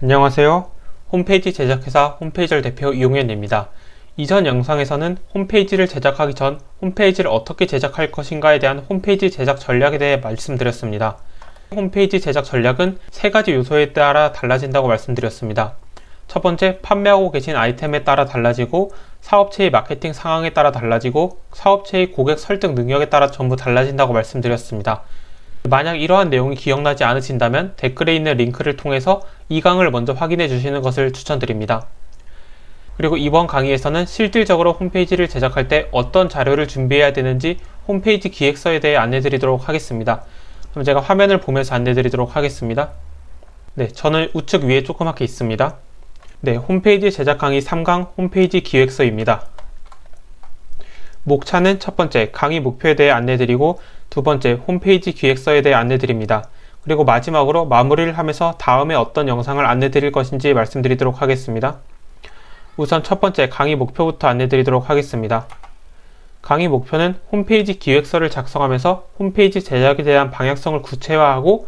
안녕하세요. 홈페이지 제작회사 홈페이지얼 대표 이용현입니다. 이전 영상에서는 홈페이지를 제작하기 전 홈페이지를 어떻게 제작할 것인가에 대한 홈페이지 제작 전략에 대해 말씀드렸습니다. 홈페이지 제작 전략은 세 가지 요소에 따라 달라진다고 말씀드렸습니다. 첫 번째, 판매하고 계신 아이템에 따라 달라지고, 사업체의 마케팅 상황에 따라 달라지고, 사업체의 고객 설득 능력에 따라 전부 달라진다고 말씀드렸습니다. 만약 이러한 내용이 기억나지 않으신다면 댓글에 있는 링크를 통해서 이 강을 먼저 확인해 주시는 것을 추천드립니다. 그리고 이번 강의에서는 실질적으로 홈페이지를 제작할 때 어떤 자료를 준비해야 되는지 홈페이지 기획서에 대해 안내 드리도록 하겠습니다. 그럼 제가 화면을 보면서 안내 드리도록 하겠습니다. 네, 저는 우측 위에 조그맣게 있습니다. 네, 홈페이지 제작 강의 3강 홈페이지 기획서입니다. 목차는 첫 번째, 강의 목표에 대해 안내 드리고, 두 번째, 홈페이지 기획서에 대해 안내 드립니다. 그리고 마지막으로 마무리를 하면서 다음에 어떤 영상을 안내 드릴 것인지 말씀드리도록 하겠습니다. 우선 첫 번째, 강의 목표부터 안내 드리도록 하겠습니다. 강의 목표는 홈페이지 기획서를 작성하면서 홈페이지 제작에 대한 방향성을 구체화하고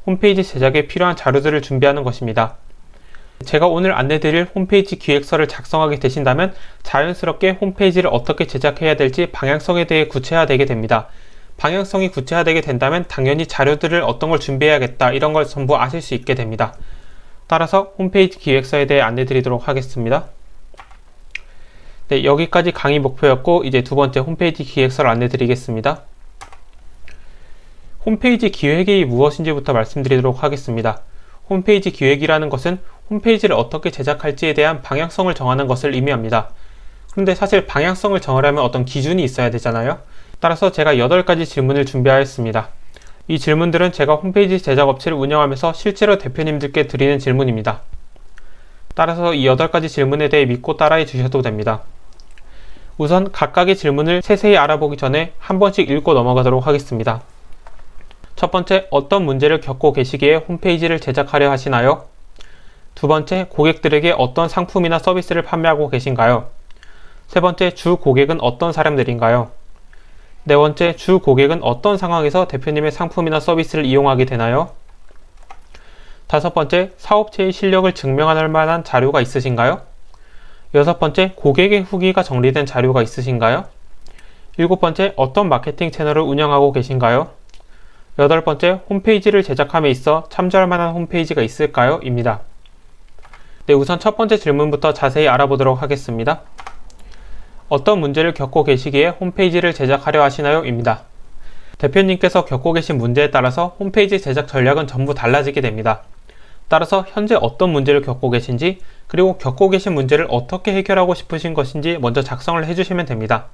홈페이지 제작에 필요한 자료들을 준비하는 것입니다. 제가 오늘 안내드릴 홈페이지 기획서를 작성하게 되신다면 자연스럽게 홈페이지를 어떻게 제작해야 될지 방향성에 대해 구체화되게 됩니다. 방향성이 구체화되게 된다면 당연히 자료들을 어떤 걸 준비해야겠다 이런 걸 전부 아실 수 있게 됩니다. 따라서 홈페이지 기획서에 대해 안내드리도록 하겠습니다. 네, 여기까지 강의 목표였고 이제 두 번째 홈페이지 기획서를 안내드리겠습니다. 홈페이지 기획이 무엇인지부터 말씀드리도록 하겠습니다. 홈페이지 기획이라는 것은 홈페이지를 어떻게 제작할지에 대한 방향성을 정하는 것을 의미합니다. 그런데 사실 방향성을 정하려면 어떤 기준이 있어야 되잖아요. 따라서 제가 8가지 질문을 준비하였습니다. 이 질문들은 제가 홈페이지 제작 업체를 운영하면서 실제로 대표님들께 드리는 질문입니다. 따라서 이 8가지 질문에 대해 믿고 따라해 주셔도 됩니다. 우선 각각의 질문을 세세히 알아보기 전에 한 번씩 읽고 넘어가도록 하겠습니다. 첫 번째, 어떤 문제를 겪고 계시기에 홈페이지를 제작하려 하시나요? 두 번째, 고객들에게 어떤 상품이나 서비스를 판매하고 계신가요? 세 번째, 주 고객은 어떤 사람들인가요? 네 번째, 주 고객은 어떤 상황에서 대표님의 상품이나 서비스를 이용하게 되나요? 다섯 번째, 사업체의 실력을 증명할 만한 자료가 있으신가요? 여섯 번째, 고객의 후기가 정리된 자료가 있으신가요? 일곱 번째, 어떤 마케팅 채널을 운영하고 계신가요? 여덟 번째, 홈페이지를 제작함에 있어 참조할 만한 홈페이지가 있을까요? 입니다. 네, 우선 첫 번째 질문부터 자세히 알아보도록 하겠습니다. 어떤 문제를 겪고 계시기에 홈페이지를 제작하려 하시나요? 입니다. 대표님께서 겪고 계신 문제에 따라서 홈페이지 제작 전략은 전부 달라지게 됩니다. 따라서 현재 어떤 문제를 겪고 계신지, 그리고 겪고 계신 문제를 어떻게 해결하고 싶으신 것인지 먼저 작성을 해주시면 됩니다.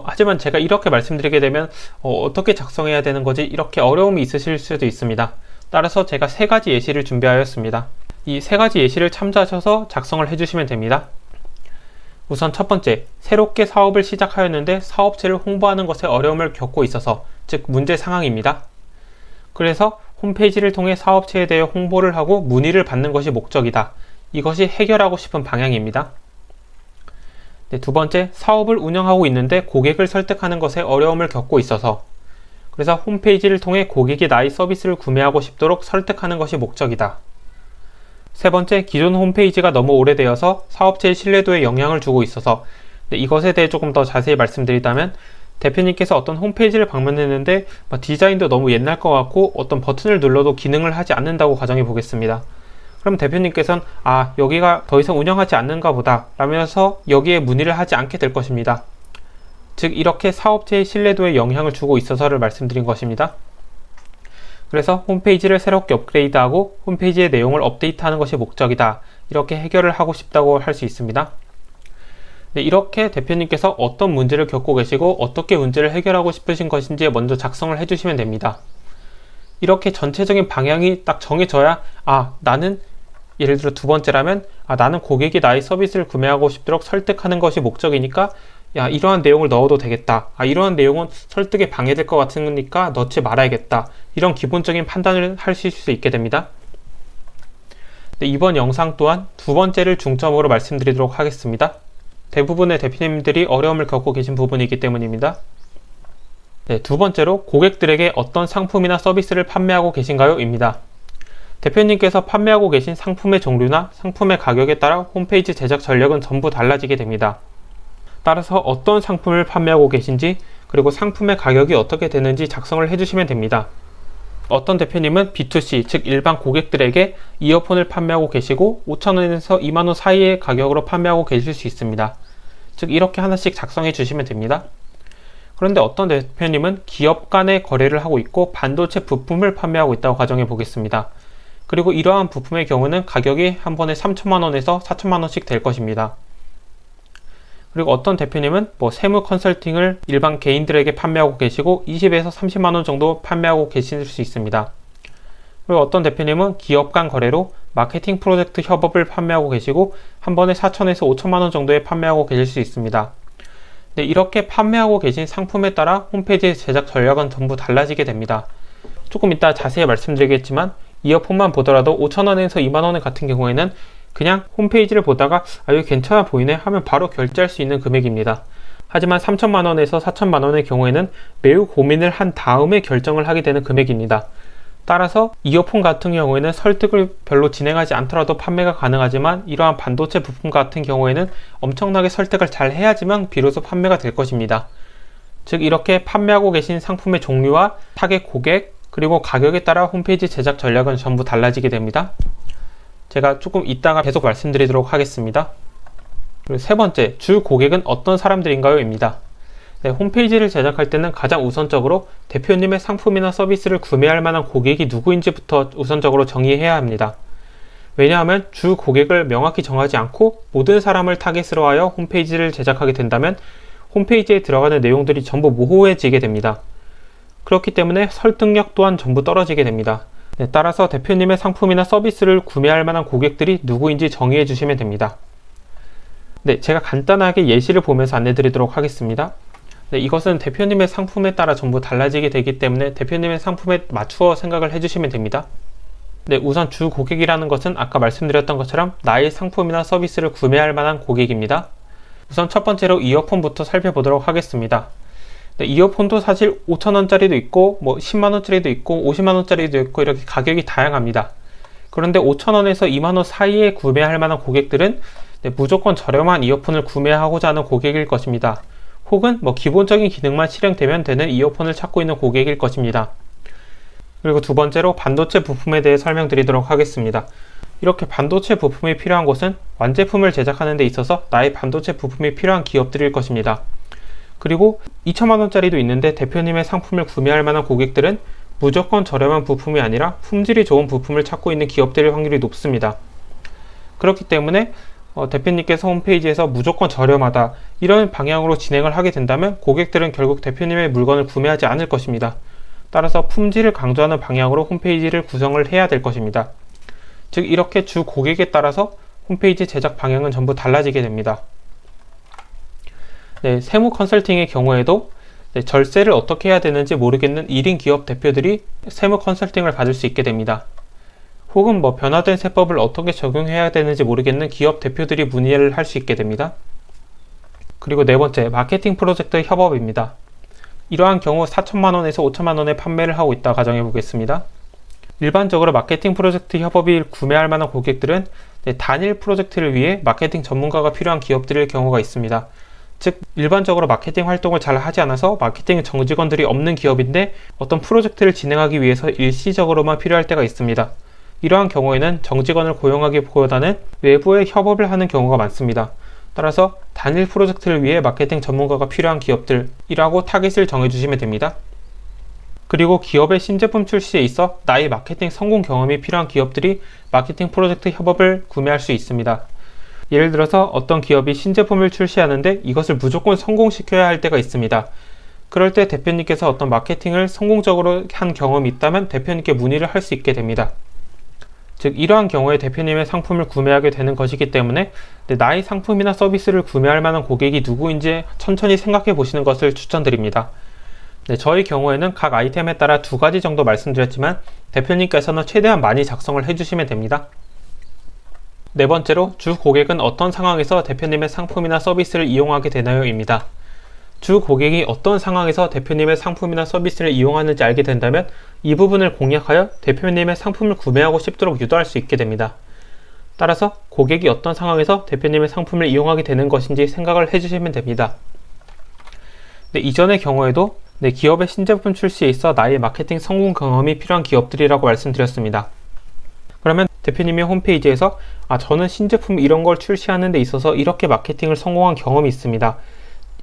하지만 제가 이렇게 말씀드리게 되면 어떻게 작성해야 되는 거지? 이렇게 어려움이 있으실 수도 있습니다. 따라서 제가 3가지 예시를 준비하였습니다. 이 3가지 예시를 참조하셔서 작성을 해주시면 됩니다. 우선 첫 번째, 새롭게 사업을 시작하였는데 사업체를 홍보하는 것에 어려움을 겪고 있어서, 즉 문제 상황입니다. 그래서 홈페이지를 통해 사업체에 대해 홍보를 하고 문의를 받는 것이 목적이다. 이것이 해결하고 싶은 방향입니다. 네, 두 번째, 사업을 운영하고 있는데 고객을 설득하는 것에 어려움을 겪고 있어서, 그래서 홈페이지를 통해 고객이 나의 서비스를 구매하고 싶도록 설득하는 것이 목적이다. 세 번째, 기존 홈페이지가 너무 오래되어서 사업체의 신뢰도에 영향을 주고 있어서, 네, 이것에 대해 조금 더 자세히 말씀드리자면 대표님께서 어떤 홈페이지를 방문했는데 디자인도 너무 옛날 것 같고 어떤 버튼을 눌러도 기능을 하지 않는다고 가정해 보겠습니다. 그럼 대표님께서는 여기가 더 이상 운영하지 않는가 보다 라면서 여기에 문의를 하지 않게 될 것입니다. 즉 이렇게 사업체의 신뢰도에 영향을 주고 있어서를 말씀드린 것입니다. 그래서 홈페이지를 새롭게 업그레이드하고 홈페이지의 내용을 업데이트하는 것이 목적이다. 이렇게 해결을 하고 싶다고 할 수 있습니다. 네, 이렇게 대표님께서 어떤 문제를 겪고 계시고 어떻게 문제를 해결하고 싶으신 것인지 먼저 작성을 해주시면 됩니다. 이렇게 전체적인 방향이 딱 정해져야 나는 예를 들어 두 번째라면 나는 고객이 나의 서비스를 구매하고 싶도록 설득하는 것이 목적이니까 이러한 내용을 넣어도 되겠다. 이러한 내용은 설득에 방해될 것 같으니까 넣지 말아야겠다. 이런 기본적인 판단을 하실 수 있게 됩니다. 네, 이번 영상 또한 두 번째를 중점으로 말씀드리도록 하겠습니다. 대부분의 대표님들이 어려움을 겪고 계신 부분이기 때문입니다. 네, 두 번째로 고객들에게 어떤 상품이나 서비스를 판매하고 계신가요? 입니다. 대표님께서 판매하고 계신 상품의 종류나 상품의 가격에 따라 홈페이지 제작 전략은 전부 달라지게 됩니다. 따라서 어떤 상품을 판매하고 계신지, 그리고 상품의 가격이 어떻게 되는지 작성을 해주시면 됩니다. 어떤 대표님은 B2C, 즉 일반 고객들에게 이어폰을 판매하고 계시고 5,000원에서 2만원 사이의 가격으로 판매하고 계실 수 있습니다. 즉 이렇게 하나씩 작성해 주시면 됩니다. 그런데 어떤 대표님은 기업 간의 거래를 하고 있고 반도체 부품을 판매하고 있다고 가정해 보겠습니다. 그리고 이러한 부품의 경우는 가격이 한 번에 3천만원에서 4천만원씩 될 것입니다. 그리고 어떤 대표님은 세무 컨설팅을 일반 개인들에게 판매하고 계시고 20에서 30만원 정도 판매하고 계실 수 있습니다. 그리고 어떤 대표님은 기업 간 거래로 마케팅 프로젝트 협업을 판매하고 계시고 한 번에 4천에서 5천만원 정도에 판매하고 계실 수 있습니다. 네, 이렇게 판매하고 계신 상품에 따라 홈페이지 제작 전략은 전부 달라지게 됩니다. 조금 이따 자세히 말씀드리겠지만 이어폰만 보더라도 5천원에서 2만원 같은 경우에는 그냥 홈페이지를 보다가 이거 괜찮아 보이네 하면 바로 결제할 수 있는 금액입니다. 하지만 3천만원에서 4천만원의 경우에는 매우 고민을 한 다음에 결정을 하게 되는 금액입니다. 따라서 이어폰 같은 경우에는 설득을 별로 진행하지 않더라도 판매가 가능하지만 이러한 반도체 부품 같은 경우에는 엄청나게 설득을 잘 해야지만 비로소 판매가 될 것입니다. 즉 이렇게 판매하고 계신 상품의 종류와 타겟 고객, 그리고 가격에 따라 홈페이지 제작 전략은 전부 달라지게 됩니다. 제가 조금 이따가 계속 말씀드리도록 하겠습니다. 그리고 세 번째, 주 고객은 어떤 사람들인가요? 입니다. 네, 홈페이지를 제작할 때는 가장 우선적으로 대표님의 상품이나 서비스를 구매할 만한 고객이 누구인지부터 우선적으로 정의해야 합니다. 왜냐하면 주 고객을 명확히 정하지 않고 모든 사람을 타겟으로 하여 홈페이지를 제작하게 된다면 홈페이지에 들어가는 내용들이 전부 모호해지게 됩니다. 그렇기 때문에 설득력 또한 전부 떨어지게 됩니다. 네, 따라서 대표님의 상품이나 서비스를 구매할 만한 고객들이 누구인지 정의해 주시면 됩니다. 네, 제가 간단하게 예시를 보면서 안내 드리도록 하겠습니다. 네, 이것은 대표님의 상품에 따라 전부 달라지게 되기 때문에 대표님의 상품에 맞추어 생각을 해주시면 됩니다. 네, 우선 주 고객이라는 것은 아까 말씀드렸던 것처럼 나의 상품이나 서비스를 구매할 만한 고객입니다. 우선 첫 번째로 이어폰부터 살펴보도록 하겠습니다. 네, 이어폰도 사실 5,000원짜리도 있고 10만원짜리도 있고 50만원짜리도 있고 이렇게 가격이 다양합니다. 그런데 5,000원에서 2만원 사이에 구매할 만한 고객들은 무조건 저렴한 이어폰을 구매하고자 하는 고객일 것입니다. 혹은 기본적인 기능만 실행되면 되는 이어폰을 찾고 있는 고객일 것입니다. 그리고 두 번째로 반도체 부품에 대해 설명드리도록 하겠습니다. 이렇게 반도체 부품이 필요한 곳은 완제품을 제작하는 데 있어서 나의 반도체 부품이 필요한 기업들일 것입니다. 그리고 2천만원짜리도 있는데 대표님의 상품을 구매할 만한 고객들은 무조건 저렴한 부품이 아니라 품질이 좋은 부품을 찾고 있는 기업들일 확률이 높습니다. 그렇기 때문에 대표님께서 홈페이지에서 무조건 저렴하다 이런 방향으로 진행을 하게 된다면 고객들은 결국 대표님의 물건을 구매하지 않을 것입니다. 따라서 품질을 강조하는 방향으로 홈페이지를 구성을 해야 될 것입니다. 즉 이렇게 주 고객에 따라서 홈페이지 제작 방향은 전부 달라지게 됩니다. 네, 세무 컨설팅의 경우에도 절세를 어떻게 해야 되는지 모르겠는 1인 기업 대표들이 세무 컨설팅을 받을 수 있게 됩니다. 혹은 변화된 세법을 어떻게 적용해야 되는지 모르겠는 기업 대표들이 문의를 할 수 있게 됩니다. 그리고 네 번째, 마케팅 프로젝트 협업입니다. 이러한 경우 4천만원에서 5천만원에 판매를 하고 있다 가정해 보겠습니다. 일반적으로 마케팅 프로젝트 협업이 구매할 만한 고객들은 단일 프로젝트를 위해 마케팅 전문가가 필요한 기업들일 경우가 있습니다. 즉 일반적으로 마케팅 활동을 잘 하지 않아서 마케팅 정직원들이 없는 기업인데 어떤 프로젝트를 진행하기 위해서 일시적으로만 필요할 때가 있습니다. 이러한 경우에는 정직원을 고용하기보다는 외부에 협업을 하는 경우가 많습니다. 따라서 단일 프로젝트를 위해 마케팅 전문가가 필요한 기업들이라고 타깃을 정해주시면 됩니다. 그리고 기업의 신제품 출시에 있어 나의 마케팅 성공 경험이 필요한 기업들이 마케팅 프로젝트 협업을 구매할 수 있습니다. 예를 들어서 어떤 기업이 신제품을 출시하는데 이것을 무조건 성공시켜야 할 때가 있습니다. 그럴 때 대표님께서 어떤 마케팅을 성공적으로 한 경험이 있다면 대표님께 문의를 할 수 있게 됩니다. 즉 이러한 경우에 대표님의 상품을 구매하게 되는 것이기 때문에 나의 상품이나 서비스를 구매할 만한 고객이 누구인지 천천히 생각해 보시는 것을 추천드립니다. 저희 경우에는 각 아이템에 따라 2가지 정도 말씀드렸지만 대표님께서는 최대한 많이 작성을 해주시면 됩니다. 네 번째로 주 고객은 어떤 상황에서 대표님의 상품이나 서비스를 이용하게 되나요? 입니다. 주 고객이 어떤 상황에서 대표님의 상품이나 서비스를 이용하는지 알게 된다면 이 부분을 공략하여 대표님의 상품을 구매하고 싶도록 유도할 수 있게 됩니다. 따라서 고객이 어떤 상황에서 대표님의 상품을 이용하게 되는 것인지 생각을 해주시면 됩니다. 이전의 경우에도 기업의 신제품 출시에 있어 나의 마케팅 성공 경험이 필요한 기업들이라고 말씀드렸습니다. 그러면 대표님의 홈페이지에서 저는 신제품 이런 걸 출시하는 데 있어서 이렇게 마케팅을 성공한 경험이 있습니다.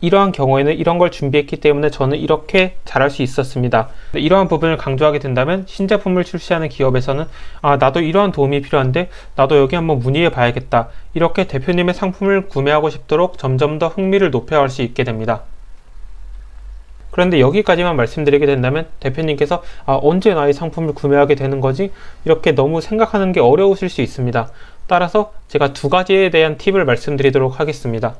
이러한 경우에는 이런 걸 준비했기 때문에 저는 이렇게 잘할 수 있었습니다. 이러한 부분을 강조하게 된다면 신제품을 출시하는 기업에서는 나도 이러한 도움이 필요한데 나도 여기 한번 문의해 봐야겠다. 이렇게 대표님의 상품을 구매하고 싶도록 점점 더 흥미를 높여갈 수 있게 됩니다. 그런데 여기까지만 말씀드리게 된다면 대표님께서 언제 나의 상품을 구매하게 되는 거지? 이렇게 너무 생각하는 게 어려우실 수 있습니다. 따라서 제가 두 가지에 대한 팁을 말씀드리도록 하겠습니다.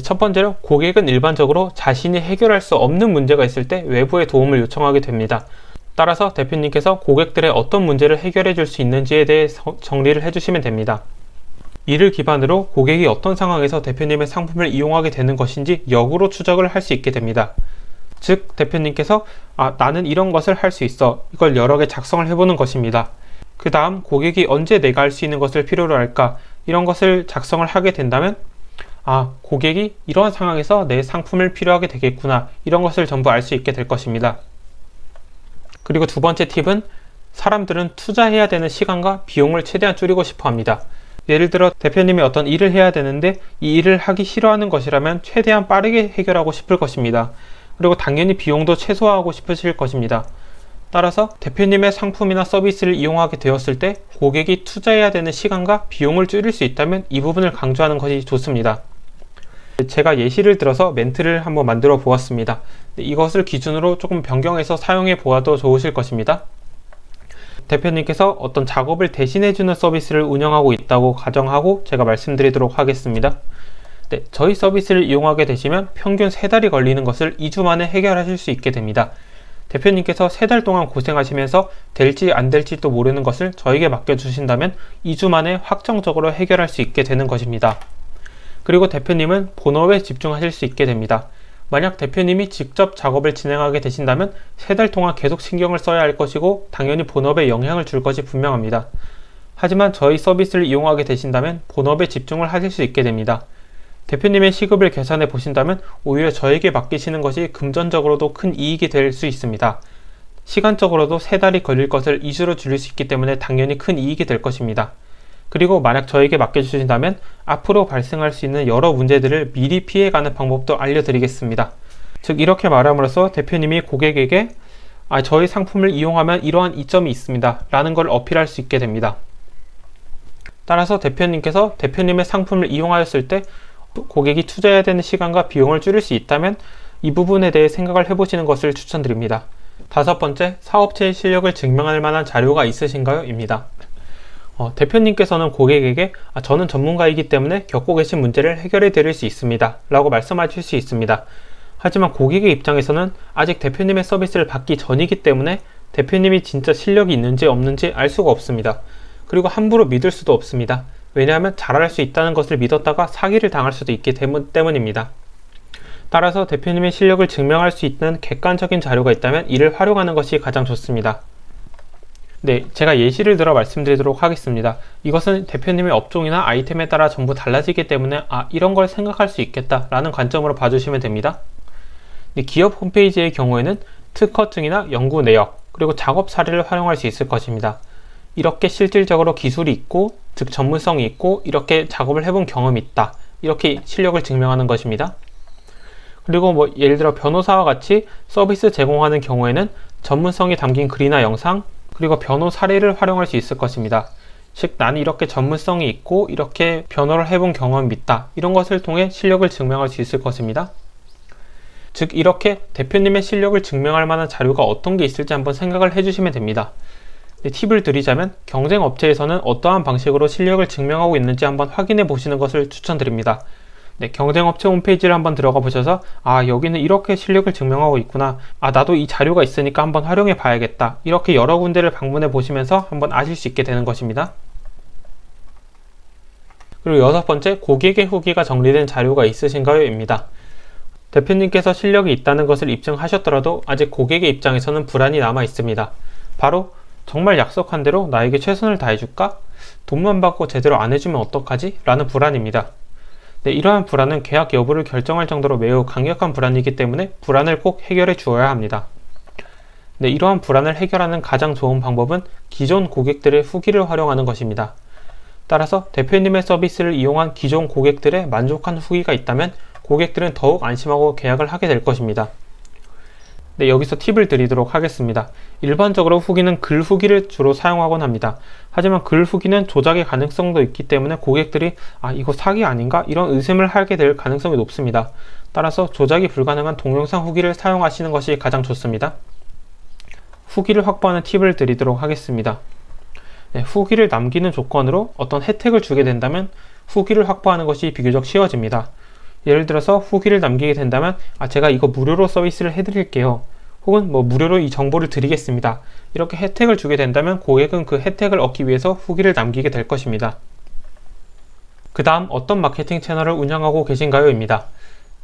첫 번째로 고객은 일반적으로 자신이 해결할 수 없는 문제가 있을 때 외부의 도움을 요청하게 됩니다. 따라서 대표님께서 고객들의 어떤 문제를 해결해 줄 수 있는지에 대해 정리를 해주시면 됩니다. 이를 기반으로 고객이 어떤 상황에서 대표님의 상품을 이용하게 되는 것인지 역으로 추적을 할 수 있게 됩니다. 즉 대표님께서 나는 이런 것을 할 수 있어, 이걸 여러 개 작성을 해보는 것입니다. 그 다음 고객이 언제 내가 할 수 있는 것을 필요로 할까, 이런 것을 작성을 하게 된다면 고객이 이러한 상황에서 내 상품을 필요하게 되겠구나, 이런 것을 전부 알 수 있게 될 것입니다. 그리고 두 번째 팁은 사람들은 투자해야 되는 시간과 비용을 최대한 줄이고 싶어 합니다. 예를 들어 대표님이 어떤 일을 해야 되는데 이 일을 하기 싫어하는 것이라면 최대한 빠르게 해결하고 싶을 것입니다. 그리고 당연히 비용도 최소화하고 싶으실 것입니다. 따라서 대표님의 상품이나 서비스를 이용하게 되었을 때 고객이 투자해야 되는 시간과 비용을 줄일 수 있다면 이 부분을 강조하는 것이 좋습니다. 제가 예시를 들어서 멘트를 한번 만들어 보았습니다. 이것을 기준으로 조금 변경해서 사용해 보아도 좋으실 것입니다. 대표님께서 어떤 작업을 대신해주는 서비스를 운영하고 있다고 가정하고 제가 말씀드리도록 하겠습니다. 저희 서비스를 이용하게 되시면 평균 3달이 걸리는 것을 2주 만에 해결하실 수 있게 됩니다. 대표님께서 3달 동안 고생하시면서 될지 안 될지도 모르는 것을 저에게 맡겨주신다면 2주 만에 확정적으로 해결할 수 있게 되는 것입니다. 그리고 대표님은 본업에 집중하실 수 있게 됩니다. 만약 대표님이 직접 작업을 진행하게 되신다면 3달 동안 계속 신경을 써야 할 것이고 당연히 본업에 영향을 줄 것이 분명합니다. 하지만 저희 서비스를 이용하게 되신다면 본업에 집중을 하실 수 있게 됩니다. 대표님의 시급을 계산해 보신다면 오히려 저에게 맡기시는 것이 금전적으로도 큰 이익이 될 수 있습니다. 시간적으로도 3달이 걸릴 것을 2주로 줄일 수 있기 때문에 당연히 큰 이익이 될 것입니다. 그리고 만약 저에게 맡겨주신다면 앞으로 발생할 수 있는 여러 문제들을 미리 피해가는 방법도 알려드리겠습니다. 즉 이렇게 말함으로써 대표님이 고객에게 저희 상품을 이용하면 이러한 이점이 있습니다 라는 걸 어필할 수 있게 됩니다. 따라서 대표님께서 대표님의 상품을 이용하였을 때 고객이 투자해야 되는 시간과 비용을 줄일 수 있다면 이 부분에 대해 생각을 해보시는 것을 추천드립니다. 다섯 번째, 사업체의 실력을 증명할 만한 자료가 있으신가요? 입니다. 대표님께서는 고객에게 저는 전문가이기 때문에 겪고 계신 문제를 해결해 드릴 수 있습니다 라고 말씀하실 수 있습니다. 하지만 고객의 입장에서는 아직 대표님의 서비스를 받기 전이기 때문에 대표님이 진짜 실력이 있는지 없는지 알 수가 없습니다. 그리고 함부로 믿을 수도 없습니다. 왜냐하면 잘할 수 있다는 것을 믿었다가 사기를 당할 수도 있기 때문입니다. 따라서 대표님의 실력을 증명할 수 있는 객관적인 자료가 있다면 이를 활용하는 것이 가장 좋습니다. 제가 예시를 들어 말씀드리도록 하겠습니다. 이것은 대표님의 업종이나 아이템에 따라 전부 달라지기 때문에 이런 걸 생각할 수 있겠다 라는 관점으로 봐주시면 됩니다. 기업 홈페이지의 경우에는 특허증이나 연구 내역, 그리고 작업 사례를 활용할 수 있을 것입니다. 이렇게 실질적으로 기술이 있고, 즉 전문성이 있고, 이렇게 작업을 해본 경험이 있다, 이렇게 실력을 증명하는 것입니다. 그리고 예를 들어 변호사와 같이 서비스 제공하는 경우에는 전문성이 담긴 글이나 영상, 그리고 변호 사례를 활용할 수 있을 것입니다. 즉 나는 이렇게 전문성이 있고 이렇게 변호를 해본 경험이 있다, 이런 것을 통해 실력을 증명할 수 있을 것입니다. 즉 이렇게 대표님의 실력을 증명할 만한 자료가 어떤 게 있을지 한번 생각을 해주시면 됩니다. 팁을 드리자면 경쟁 업체에서는 어떠한 방식으로 실력을 증명하고 있는지 한번 확인해 보시는 것을 추천드립니다. 경쟁업체 홈페이지를 한번 들어가 보셔서 여기는 이렇게 실력을 증명하고 있구나, 나도 이 자료가 있으니까 한번 활용해 봐야겠다, 이렇게 여러 군데를 방문해 보시면서 한번 아실 수 있게 되는 것입니다. 그리고 여섯 번째, 고객의 후기가 정리된 자료가 있으신가요? 입니다. 대표님께서 실력이 있다는 것을 입증하셨더라도 아직 고객의 입장에서는 불안이 남아 있습니다. 바로 정말 약속한 대로 나에게 최선을 다해줄까? 돈만 받고 제대로 안 해주면 어떡하지? 라는 불안입니다. 네, 이러한 불안은 계약 여부를 결정할 정도로 매우 강력한 불안이기 때문에 불안을 꼭 해결해 주어야 합니다. 네, 이러한 불안을 해결하는 가장 좋은 방법은 기존 고객들의 후기를 활용하는 것입니다. 따라서 대표님의 서비스를 이용한 기존 고객들의 만족한 후기가 있다면 고객들은 더욱 안심하고 계약을 하게 될 것입니다. 네, 여기서 팁을 드리도록 하겠습니다. 일반적으로 후기는 글 후기를 주로 사용하곤 합니다. 하지만 글 후기는 조작의 가능성도 있기 때문에 고객들이 이거 사기 아닌가? 이런 의심을 하게 될 가능성이 높습니다. 따라서 조작이 불가능한 동영상 후기를 사용하시는 것이 가장 좋습니다. 후기를 확보하는 팁을 드리도록 하겠습니다. 네, 후기를 남기는 조건으로 어떤 혜택을 주게 된다면 후기를 확보하는 것이 비교적 쉬워집니다. 예를 들어서 후기를 남기게 된다면 제가 이거 무료로 서비스를 해드릴게요. 혹은 무료로 이 정보를 드리겠습니다. 이렇게 혜택을 주게 된다면 고객은 그 혜택을 얻기 위해서 후기를 남기게 될 것입니다. 그 다음 어떤 마케팅 채널을 운영하고 계신가요? 입니다.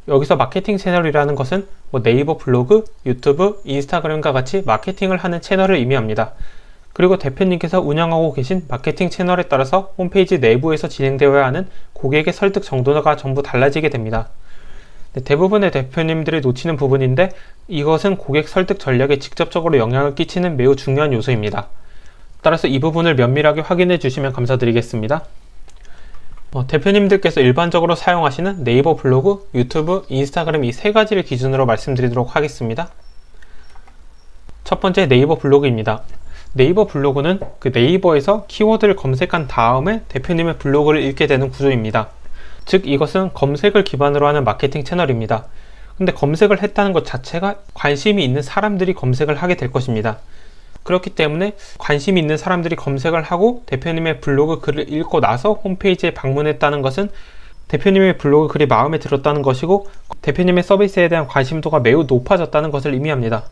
여기서 마케팅 채널이라는 것은 네이버 블로그, 유튜브, 인스타그램과 같이 마케팅을 하는 채널을 의미합니다. 그리고 대표님께서 운영하고 계신 마케팅 채널에 따라서 홈페이지 내부에서 진행되어야 하는 고객의 설득 정도가 전부 달라지게 됩니다. 네, 대부분의 대표님들이 놓치는 부분인데 이것은 고객 설득 전략에 직접적으로 영향을 끼치는 매우 중요한 요소입니다. 따라서 이 부분을 면밀하게 확인해 주시면 감사드리겠습니다. 대표님들께서 일반적으로 사용하시는 네이버 블로그, 유튜브, 인스타그램 이 세 가지를 기준으로 말씀드리도록 하겠습니다. 첫 번째 네이버 블로그입니다. 네이버 블로그는 그 네이버에서 키워드를 검색한 다음에 대표님의 블로그를 읽게 되는 구조입니다. 즉 이것은 검색을 기반으로 하는 마케팅 채널입니다. 근데 검색을 했다는 것 자체가 관심이 있는 사람들이 검색을 하게 될 것입니다. 그렇기 때문에 관심이 있는 사람들이 검색을 하고 대표님의 블로그 글을 읽고 나서 홈페이지에 방문했다는 것은 대표님의 블로그 글이 마음에 들었다는 것이고 대표님의 서비스에 대한 관심도가 매우 높아졌다는 것을 의미합니다.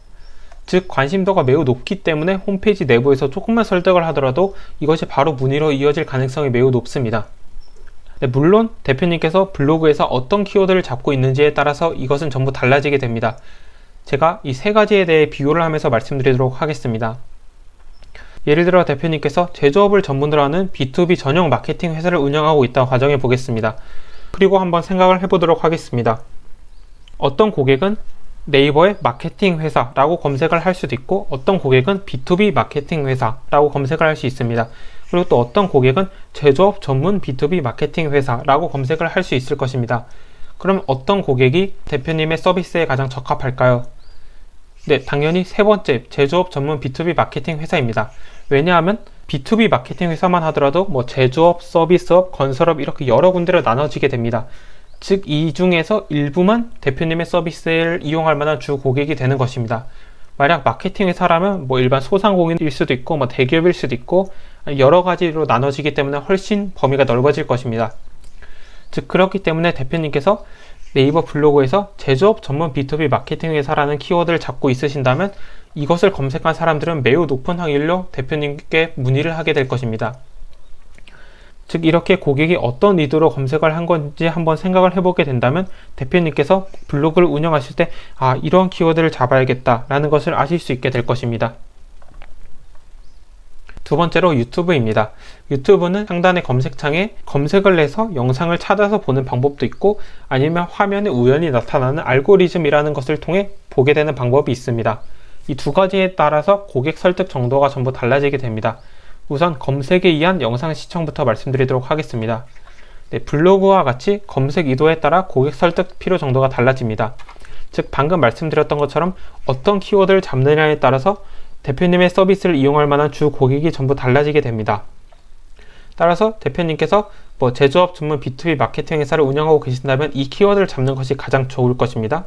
즉 관심도가 매우 높기 때문에 홈페이지 내부에서 조금만 설득을 하더라도 이것이 바로 문의로 이어질 가능성이 매우 높습니다. 네, 물론 대표님께서 블로그에서 어떤 키워드를 잡고 있는지에 따라서 이것은 전부 달라지게 됩니다. 제가 이 세 가지에 대해 비교를 하면서 말씀드리도록 하겠습니다. 예를 들어 대표님께서 제조업을 전문으로 하는 B2B 전용 마케팅 회사를 운영하고 있다고 가정해 보겠습니다. 그리고 한번 생각을 해보도록 하겠습니다. 어떤 고객은 네이버의 마케팅 회사라고 검색을 할 수도 있고 어떤 고객은 B2B 마케팅 회사라고 검색을 할 수 있습니다. 그리고 또 어떤 고객은 제조업 전문 B2B 마케팅 회사라고 검색을 할 수 있을 것입니다. 그럼 어떤 고객이 대표님의 서비스에 가장 적합할까요? 네, 당연히 세 번째 제조업 전문 B2B 마케팅 회사입니다. 왜냐하면 B2B 마케팅 회사만 하더라도 제조업, 서비스업, 건설업 이렇게 여러 군데로 나눠지게 됩니다. 즉 이 중에서 일부만 대표님의 서비스를 이용할 만한 주 고객이 되는 것입니다. 만약 마케팅 회사라면 일반 소상공인일 수도 있고 대기업일 수도 있고 여러 가지로 나눠지기 때문에 훨씬 범위가 넓어질 것입니다. 즉 그렇기 때문에 대표님께서 네이버 블로그에서 제조업 전문 B2B 마케팅 회사라는 키워드를 잡고 있으신다면 이것을 검색한 사람들은 매우 높은 확률로 대표님께 문의를 하게 될 것입니다. 즉 이렇게 고객이 어떤 의도로 검색을 한 건지 한번 생각을 해보게 된다면 대표님께서 블로그를 운영하실 때 이런 키워드를 잡아야겠다 라는 것을 아실 수 있게 될 것입니다. 두 번째로 유튜브입니다. 유튜브는 상단의 검색창에 검색을 해서 영상을 찾아서 보는 방법도 있고 아니면 화면에 우연히 나타나는 알고리즘이라는 것을 통해 보게 되는 방법이 있습니다. 이 두 가지에 따라서 고객 설득 정도가 전부 달라지게 됩니다. 우선 검색에 의한 영상 시청부터 말씀드리도록 하겠습니다. 네, 블로그와 같이 검색 의도에 따라 고객 설득 필요 정도가 달라집니다. 즉 방금 말씀드렸던 것처럼 어떤 키워드를 잡느냐에 따라서 대표님의 서비스를 이용할 만한 주 고객이 전부 달라지게 됩니다. 따라서 대표님께서 제조업 전문 B2B 마케팅 회사를 운영하고 계신다면 이 키워드를 잡는 것이 가장 좋을 것입니다.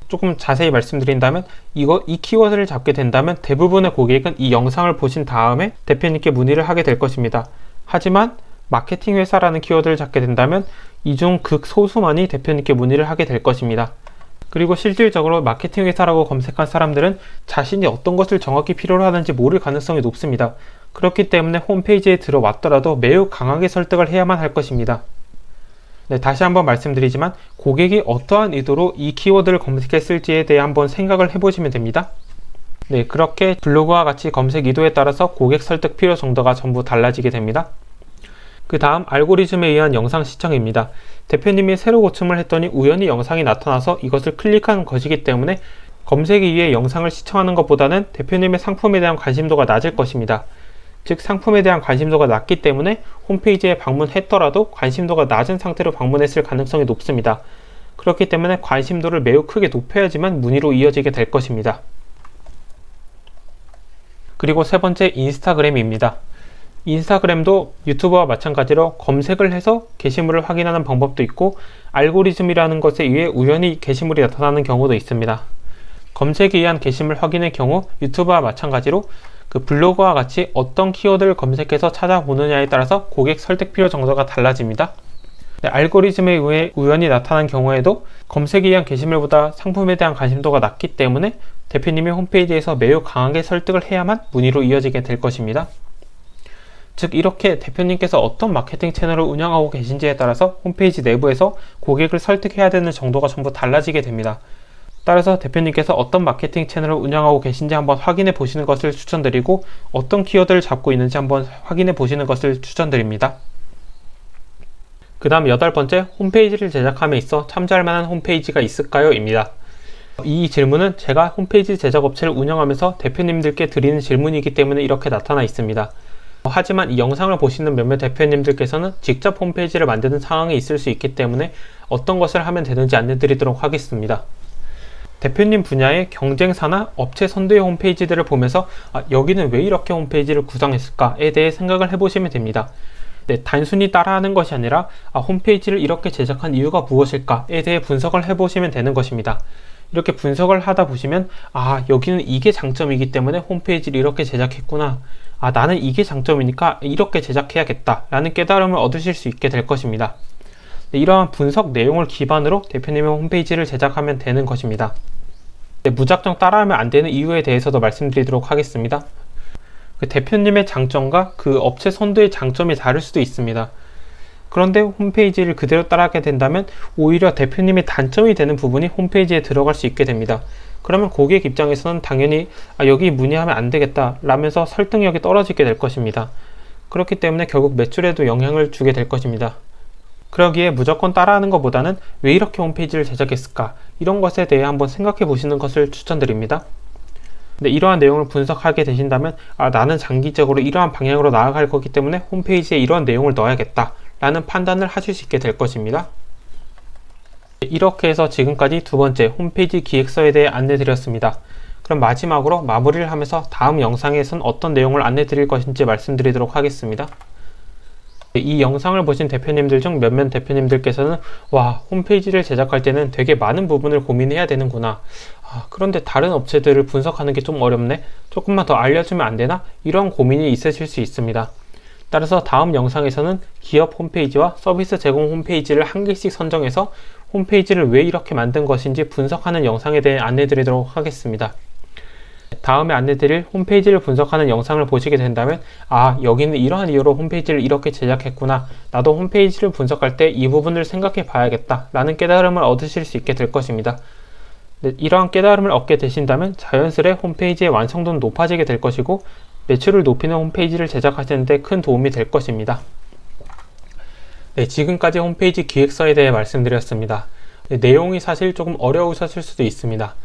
조금 자세히 말씀드린다면 이 키워드를 잡게 된다면 대부분의 고객은 이 영상을 보신 다음에 대표님께 문의를 하게 될 것입니다. 하지만 마케팅 회사라는 키워드를 잡게 된다면 이 중 극소수만이 대표님께 문의를 하게 될 것입니다. 그리고 실질적으로 마케팅 회사라고 검색한 사람들은 자신이 어떤 것을 정확히 필요로 하는지 모를 가능성이 높습니다. 그렇기 때문에 홈페이지에 들어왔더라도 매우 강하게 설득을 해야만 할 것입니다. 네, 다시 한번 말씀드리지만 고객이 어떠한 의도로 이 키워드를 검색했을지에 대해 한번 생각을 해보시면 됩니다. 네, 그렇게 블로그와 같이 검색 의도에 따라서 고객 설득 필요 정도가 전부 달라지게 됩니다. 그 다음 알고리즘에 의한 영상 시청입니다. 대표님이 새로 고침을 했더니 우연히 영상이 나타나서 이것을 클릭한 것이기 때문에 검색 이후에 영상을 시청하는 것보다는 대표님의 상품에 대한 관심도가 낮을 것입니다. 즉 상품에 대한 관심도가 낮기 때문에 홈페이지에 방문했더라도 관심도가 낮은 상태로 방문했을 가능성이 높습니다. 그렇기 때문에 관심도를 매우 크게 높여야지만 문의로 이어지게 될 것입니다. 그리고 세 번째 인스타그램입니다. 인스타그램도 유튜브와 마찬가지로 검색을 해서 게시물을 확인하는 방법도 있고 알고리즘이라는 것에 의해 우연히 게시물이 나타나는 경우도 있습니다. 검색에 의한 게시물 확인의 경우 유튜브와 마찬가지로 그 블로그와 같이 어떤 키워드를 검색해서 찾아보느냐에 따라서 고객 설득 필요 정도가 달라집니다. 네, 알고리즘에 의해 우연히 나타난 경우에도 검색에 의한 게시물보다 상품에 대한 관심도가 낮기 때문에 대표님이 홈페이지에서 매우 강하게 설득을 해야만 문의로 이어지게 될 것입니다. 즉 이렇게 대표님께서 어떤 마케팅 채널을 운영하고 계신지에 따라서 홈페이지 내부에서 고객을 설득해야 되는 정도가 전부 달라지게 됩니다. 따라서 대표님께서 어떤 마케팅 채널을 운영하고 계신지 한번 확인해 보시는 것을 추천드리고 어떤 키워드를 잡고 있는지 한번 확인해 보시는 것을 추천드립니다. 그 다음 8번째, 홈페이지를 제작함에 있어 참조할 만한 홈페이지가 있을까요? 입니다. 이 질문은 제가 홈페이지 제작 업체를 운영하면서 대표님들께 드리는 질문이기 때문에 이렇게 나타나 있습니다. 하지만 이 영상을 보시는 몇몇 대표님들께서는 직접 홈페이지를 만드는 상황이 있을 수 있기 때문에 어떤 것을 하면 되는지 안내드리도록 하겠습니다. 대표님 분야의 경쟁사나 업체 선도의 홈페이지들을 보면서 여기는 왜 이렇게 홈페이지를 구성했을까에 대해 생각을 해보시면 됩니다. 네, 단순히 따라하는 것이 아니라 홈페이지를 이렇게 제작한 이유가 무엇일까에 대해 분석을 해보시면 되는 것입니다. 이렇게 분석을 하다 보시면 여기는 이게 장점이기 때문에 홈페이지를 이렇게 제작했구나. 나는 이게 장점이니까 이렇게 제작해야겠다 라는 깨달음을 얻으실 수 있게 될 것입니다. 네, 이러한 분석 내용을 기반으로 대표님의 홈페이지를 제작하면 되는 것입니다. 네, 무작정 따라하면 안 되는 이유에 대해서도 말씀드리도록 하겠습니다. 그 대표님의 장점과 그 업체 선도의 장점이 다를 수도 있습니다. 그런데 홈페이지를 그대로 따라하게 된다면 오히려 대표님의 단점이 되는 부분이 홈페이지에 들어갈 수 있게 됩니다. 그러면 고객 입장에서는 당연히 여기 문의하면 안 되겠다 라면서 설득력이 떨어지게 될 것입니다. 그렇기 때문에 결국 매출에도 영향을 주게 될 것입니다. 그러기에 무조건 따라하는 것보다는 왜 이렇게 홈페이지를 제작했을까 이런 것에 대해 한번 생각해 보시는 것을 추천드립니다. 근데 이러한 내용을 분석하게 되신다면 나는 장기적으로 이러한 방향으로 나아갈 거기 때문에 홈페이지에 이러한 내용을 넣어야겠다 라는 판단을 하실 수 있게 될 것입니다. 이렇게 해서 지금까지 두 번째 홈페이지 기획서에 대해 안내 드렸습니다. 그럼 마지막으로 마무리를 하면서 다음 영상에선 어떤 내용을 안내 드릴 것인지 말씀드리도록 하겠습니다. 이 영상을 보신 대표님들 중 몇몇 대표님들께서는 홈페이지를 제작할 때는 되게 많은 부분을 고민해야 되는구나. 그런데 다른 업체들을 분석하는 게 좀 어렵네. 조금만 더 알려주면 안 되나? 이런 고민이 있으실 수 있습니다. 따라서 다음 영상에서는 기업 홈페이지와 서비스 제공 홈페이지를 한 개씩 선정해서 홈페이지를 왜 이렇게 만든 것인지 분석하는 영상에 대해 안내 드리도록 하겠습니다. 다음에 안내드릴 홈페이지를 분석하는 영상을 보시게 된다면 여기는 이러한 이유로 홈페이지를 이렇게 제작했구나. 나도 홈페이지를 분석할 때 이 부분을 생각해 봐야겠다 라는 깨달음을 얻으실 수 있게 될 것입니다. 네, 이러한 깨달음을 얻게 되신다면 자연스레 홈페이지의 완성도는 높아지게 될 것이고 매출을 높이는 홈페이지를 제작하시는 데 큰 도움이 될 것입니다. 네, 지금까지 홈페이지 기획서에 대해 말씀드렸습니다. 네, 내용이 사실 조금 어려우셨을 수도 있습니다.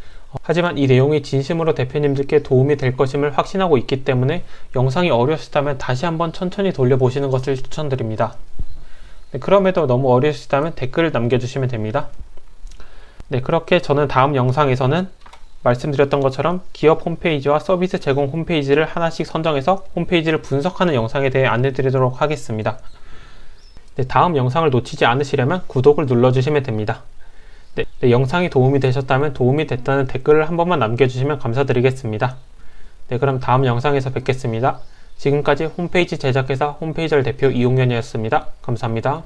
하지만 이 내용이 진심으로 대표님들께 도움이 될 것임을 확신하고 있기 때문에 영상이 어려우시다면 다시 한번 천천히 돌려보시는 것을 추천드립니다. 네, 그럼에도 너무 어려우시다면 댓글을 남겨주시면 됩니다. 네, 그렇게 저는 다음 영상에서는 말씀드렸던 것처럼 기업 홈페이지와 서비스 제공 홈페이지를 하나씩 선정해서 홈페이지를 분석하는 영상에 대해 안내드리도록 하겠습니다. 네, 다음 영상을 놓치지 않으시려면 구독을 눌러주시면 됩니다. 네, 영상이 도움이 되셨다면 도움이 됐다는 댓글을 한 번만 남겨주시면 감사드리겠습니다. 네, 그럼 다음 영상에서 뵙겠습니다. 지금까지 홈페이지 제작회사 홈페이지얼 대표 이용현이었습니다. 감사합니다.